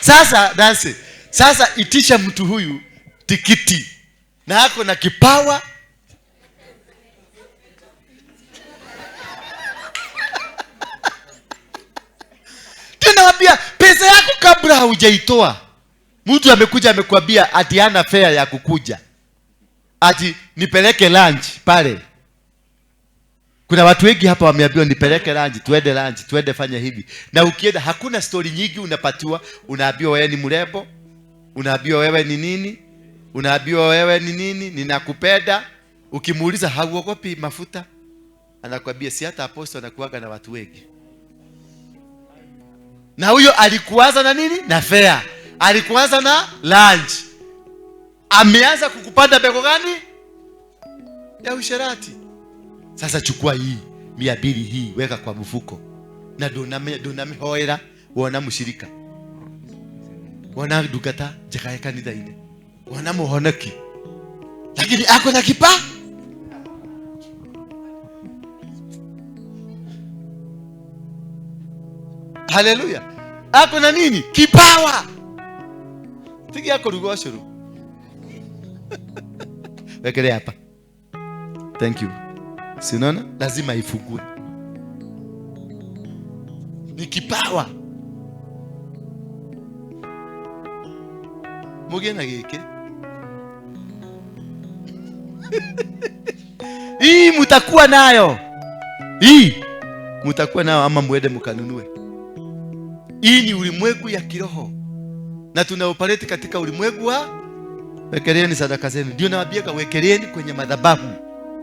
Sasa dansi. Sasa itisha mtu huyu tikiti na ako na kipawa. Tunawambia pesa yako kabla haujaitoa. Mtu amekuja amekwambia ati hana fare ya kukuja. Ati nipeleke lunch pale. Kuna watu wengi hapa wameambiwa nipeleke lunch, tuende fanya hivi. Na ukienda hakuna story nyingi unapatiwa, unaambiwa wewe ni mrembo, unaambiwa wewe ni nini? Unaambiwa wewe ni nini? Ninakupenda. Ukimuuliza hauogopi mafuta? Anakuambia si hata apostle anakuaga na watu wengi. Na huyo alikuanza na nini? Na fare. Alikuanza na lunch. Ameanza kukupanda bego gani? Ya usherati. Sasa chukua hii 200 hii weka kwa mfuko. Na doname hoera wona mushirika. Wona dugata jakae kanitha ine. Wona muhoneki. Lakini ako na kipa. Haleluya. Ako na nini? Kipawa. Tiki yako rugoshuru. Wekele hapa. Thank you. Sinaona lazima ifugue. Ni kipawa. Mugena geke. Hii mutakuwa nayo. Hii mutakuwa nayo ama muende mkanunue. Hii ni ulimwengu ya kiroho. Na tunaoperate katika ulimwengu wa wekeleeni sadaka zenu. Ndio nawaambia wekeleeni kwenye madhabahu.